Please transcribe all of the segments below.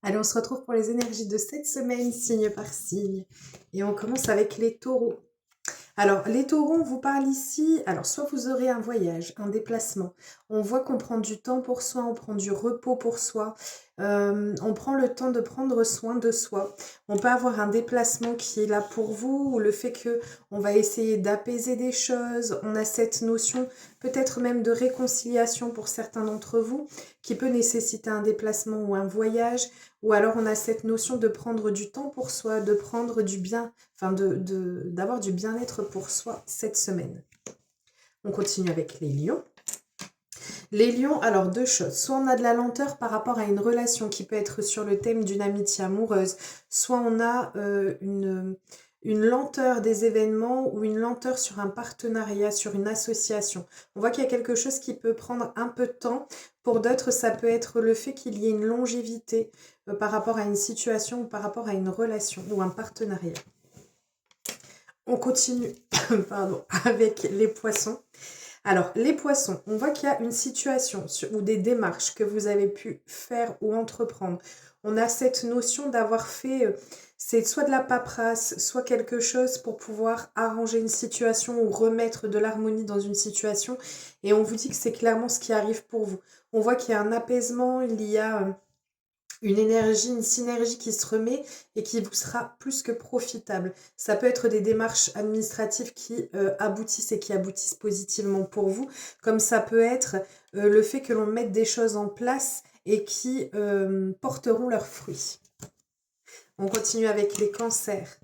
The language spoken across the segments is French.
Allez, on se retrouve pour les énergies de cette semaine, signe par signe. Et on commence avec les taureaux. Alors, les taureaux, on vous parle ici, alors soit vous aurez un voyage, un déplacement. On voit qu'on prend du temps pour soi, on prend du repos pour soi. On prend le temps de prendre soin de soi. On peut avoir un déplacement qui est là pour vous, ou le fait que on va essayer d'apaiser des choses. On a cette notion peut-être même de réconciliation pour certains d'entre vous, qui peut nécessiter un déplacement ou un voyage. Ou alors on a cette notion de prendre du temps pour soi, de prendre du bien, enfin d'avoir du bien-être pour soi cette semaine. On continue avec les lions. Les lions, alors deux choses. Soit on a de la lenteur par rapport à une relation qui peut être sur le thème d'une amitié amoureuse, soit on a une lenteur des événements ou une lenteur sur un partenariat, sur une association. On voit qu'il y a quelque chose qui peut prendre un peu de temps. Pour d'autres, ça peut être le fait qu'il y ait une longévité par rapport à une situation ou par rapport à une relation ou un partenariat. On continue pardon, avec les poissons. Alors, les poissons, on voit qu'il y a une situation ou des démarches que vous avez pu faire ou entreprendre. On a cette notion d'avoir fait, c'est soit de la paperasse, soit quelque chose pour pouvoir arranger une situation ou remettre de l'harmonie dans une situation. Et on vous dit que c'est clairement ce qui arrive pour vous. On voit qu'il y a un apaisement, il y a une énergie, une synergie qui se remet et qui vous sera plus que profitable. Ça peut être des démarches administratives qui aboutissent et qui aboutissent positivement pour vous, comme ça peut être le fait que l'on mette des choses en place et qui porteront leurs fruits. On continue avec les cancers.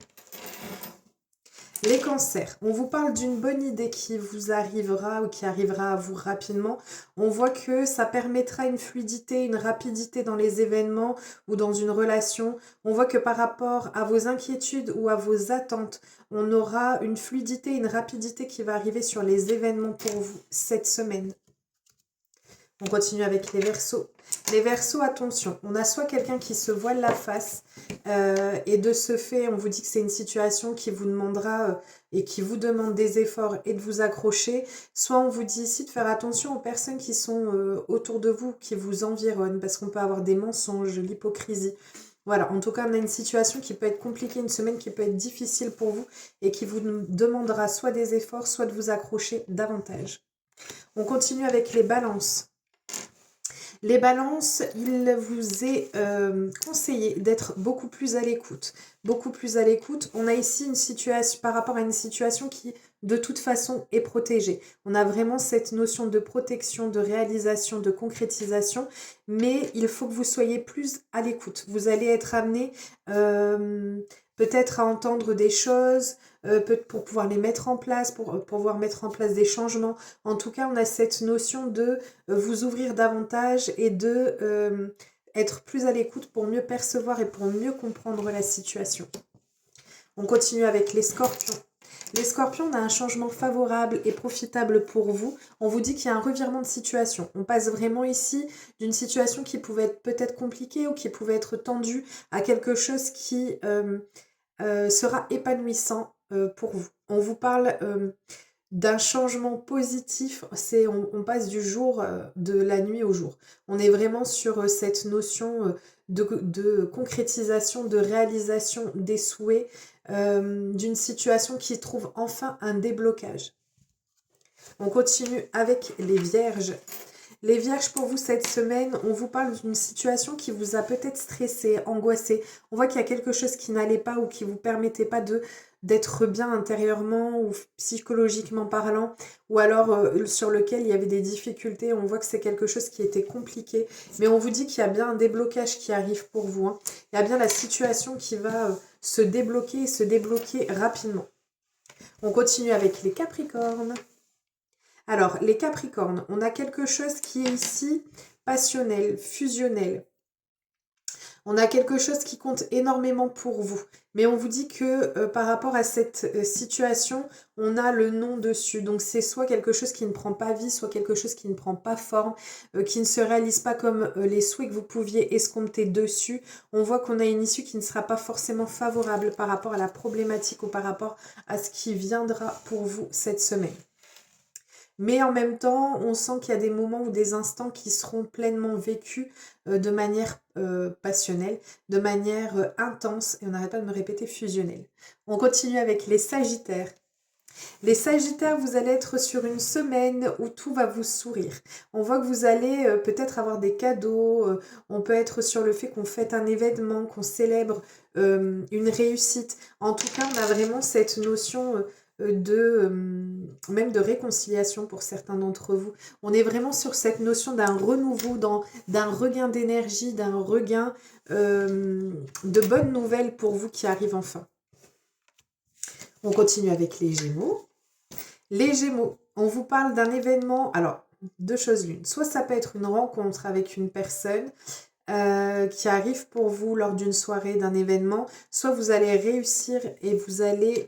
Les cancers, on vous parle d'une bonne idée qui vous arrivera ou qui arrivera à vous rapidement. On voit que ça permettra une fluidité, une rapidité dans les événements ou dans une relation. On voit que par rapport à vos inquiétudes ou à vos attentes, on aura une fluidité, une rapidité qui va arriver sur les événements pour vous cette semaine. On continue avec les Verseaux. Les Verseaux, attention, on a soit quelqu'un qui se voile la face et de ce fait, on vous dit que c'est une situation qui vous demandera et qui vous demande des efforts et de vous accrocher. Soit on vous dit ici de faire attention aux personnes qui sont autour de vous, qui vous environnent, parce qu'on peut avoir des mensonges, l'hypocrisie. Voilà, en tout cas, on a une situation qui peut être compliquée, une semaine qui peut être difficile pour vous et qui vous demandera soit des efforts, soit de vous accrocher davantage. On continue avec les balances. Les balances, il vous est conseillé d'être beaucoup plus à l'écoute. Beaucoup plus à l'écoute. On a ici une situation par rapport à une situation qui, de toute façon, est protégée. On a vraiment cette notion de protection, de réalisation, de concrétisation. Mais il faut que vous soyez plus à l'écoute. Vous allez être amené peut-être à entendre des choses, pour pouvoir les mettre en place, pour pouvoir mettre en place des changements. En tout cas, on a cette notion de vous ouvrir davantage et de être plus à l'écoute pour mieux percevoir et pour mieux comprendre la situation. On continue avec les scorpions. Les scorpions, on a un changement favorable et profitable pour vous. On vous dit qu'il y a un revirement de situation. On passe vraiment ici d'une situation qui pouvait être peut-être compliquée ou qui pouvait être tendue à quelque chose qui sera épanouissant pour vous. On vous parle d'un changement positif, on passe du jour, de la nuit au jour. On est vraiment sur cette notion de concrétisation, de réalisation des souhaits, d'une situation qui trouve enfin un déblocage. On continue avec les vierges. Les vierges, pour vous, cette semaine, on vous parle d'une situation qui vous a peut-être stressé, angoissé. On voit qu'il y a quelque chose qui n'allait pas ou qui ne vous permettait pas d'être bien intérieurement ou psychologiquement parlant, ou alors sur lequel il y avait des difficultés. On voit que c'est quelque chose qui était compliqué. Mais on vous dit qu'il y a bien un déblocage qui arrive pour vous, hein. Il y a bien la situation qui va se débloquer et se débloquer rapidement. On continue avec les capricornes. Alors, les Capricornes, on a quelque chose qui est ici passionnel, fusionnel. On a quelque chose qui compte énormément pour vous. Mais on vous dit que par rapport à cette situation, on a le non dessus. Donc c'est soit quelque chose qui ne prend pas vie, soit quelque chose qui ne prend pas forme, qui ne se réalise pas comme les souhaits que vous pouviez escompter dessus. On voit qu'on a une issue qui ne sera pas forcément favorable par rapport à la problématique ou par rapport à ce qui viendra pour vous cette semaine. Mais en même temps, on sent qu'il y a des moments ou des instants qui seront pleinement vécus de manière passionnelle, de manière intense, et on n'arrête pas de me répéter fusionnelle. On continue avec les Sagittaires. Les Sagittaires, vous allez être sur une semaine où tout va vous sourire. On voit que vous allez peut-être avoir des cadeaux, on peut être sur le fait qu'on fête un événement, qu'on célèbre une réussite. En tout cas, on a vraiment cette notion même de réconciliation pour certains d'entre vous. On est vraiment sur cette notion d'un renouveau, d'un regain d'énergie, d'un regain de bonnes nouvelles pour vous qui arrivent enfin. On continue avec les Gémeaux. Les Gémeaux, on vous parle d'un événement, alors deux choses l'une, soit ça peut être une rencontre avec une personne qui arrive pour vous lors d'une soirée, d'un événement, soit vous allez réussir et vous allez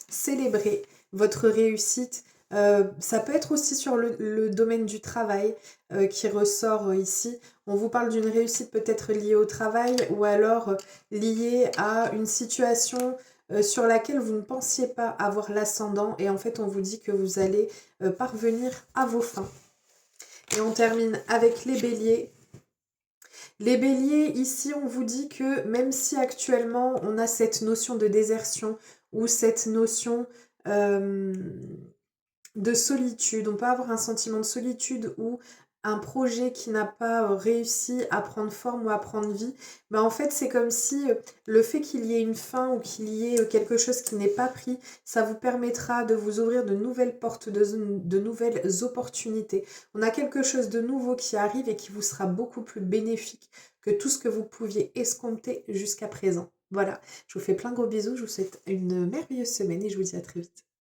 célébrer votre réussite. Ça peut être aussi sur le domaine du travail qui ressort ici. On vous parle d'une réussite peut-être liée au travail ou alors liée à une situation sur laquelle vous ne pensiez pas avoir l'ascendant et en fait on vous dit que vous allez parvenir à vos fins. Et on termine avec les béliers. Les béliers, ici on vous dit que même si actuellement on a cette notion de désertion ou cette notion de solitude, on peut avoir un sentiment de solitude ou un projet qui n'a pas réussi à prendre forme ou à prendre vie, mais en fait c'est comme si le fait qu'il y ait une fin ou qu'il y ait quelque chose qui n'est pas pris, ça vous permettra de vous ouvrir de nouvelles portes, de nouvelles opportunités. On a quelque chose de nouveau qui arrive et qui vous sera beaucoup plus bénéfique que tout ce que vous pouviez escompter jusqu'à présent. Voilà, je vous fais plein de gros bisous, je vous souhaite une merveilleuse semaine et je vous dis à très vite.